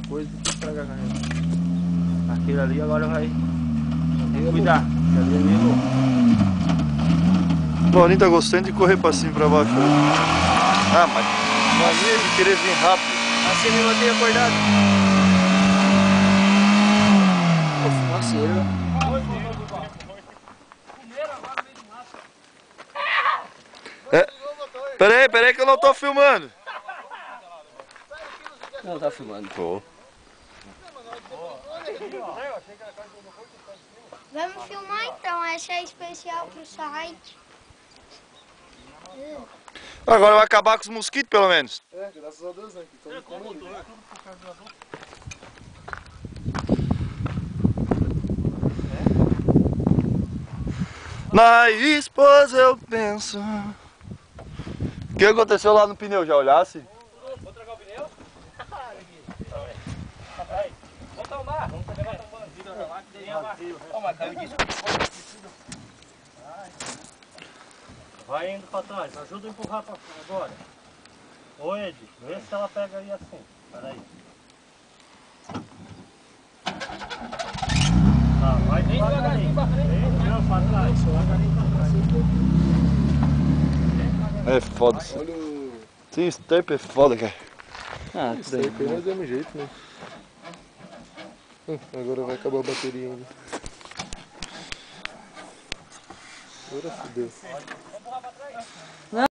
coisa do que estragar a carreira. Aquele ali agora vai tem que cuidar. Ali é meio louco. O Paulinho tá gostando de correr pra cima e pra baixo. Ah, mas mania de querer vir rápido. Assim me mantém acordado. Ô, fumaceiro. Pera aí que eu não tô filmando. Não tá filmando. Tô. Vamos filmar então, essa é especial pro site. Agora vai acabar com os mosquitos pelo menos. É, graças a Deus, né? Que estão comendo. Na esposa eu penso. O que aconteceu lá no pneu? Já olhasse? Vou trocar o pneu? Vamos tomar. Vamos levar tomando. Vira lá que tem vazio. Toma, caiu disso. Vai indo pra trás. Ajuda a empurrar pra agora. Ô Ed, vê se ela pega aí assim. Peraí. Tá, vai devagarinho. Não, pra trás. Devagarinho pra trás. É foda. Olha o... Sim, step é foda, cara. Ah, Isso aí foi mais do mesmo jeito, né? Agora vai acabar a bateria ainda. Agora fodeu.